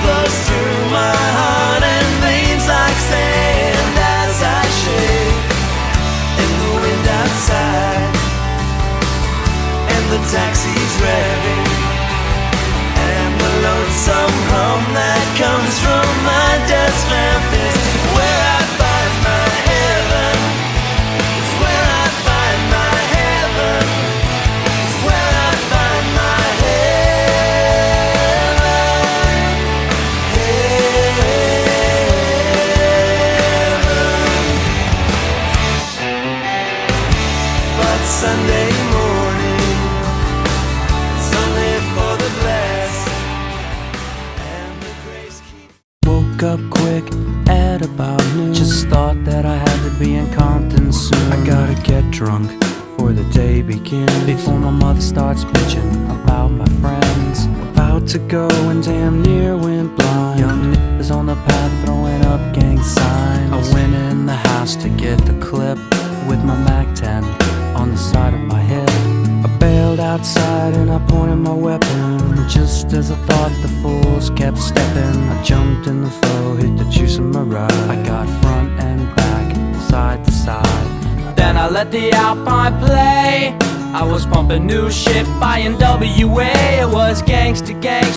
flows through my heart and veins like sand as I shake in the wind outside. And the taxi's revving, and the lonesome hum that comes from my desk lamp is where I find my heaven. It's where I find my heaven. It's where I find my heaven. Heaven. But Sunday morning, Sunday for the blessed, and the grace keeps. Woke up quick at about noon. Just thought that I had to be in Compton soon. I gotta get drunk before the day begins, before my mother starts bitching about my friends. About to go and damn near went blind. Young niggas on the path throwing up gang signs. I went in the house to get the clip with my Mac 10 on the side of my head. I bailed outside and I pointed my weapon. Just as I thought the fools kept stepping, I jumped in the flow, hit the juice in my ride. I got front and back, side to side. Then I let the Alpine play. I was pumping new shit by NWA. It was gangsta gang.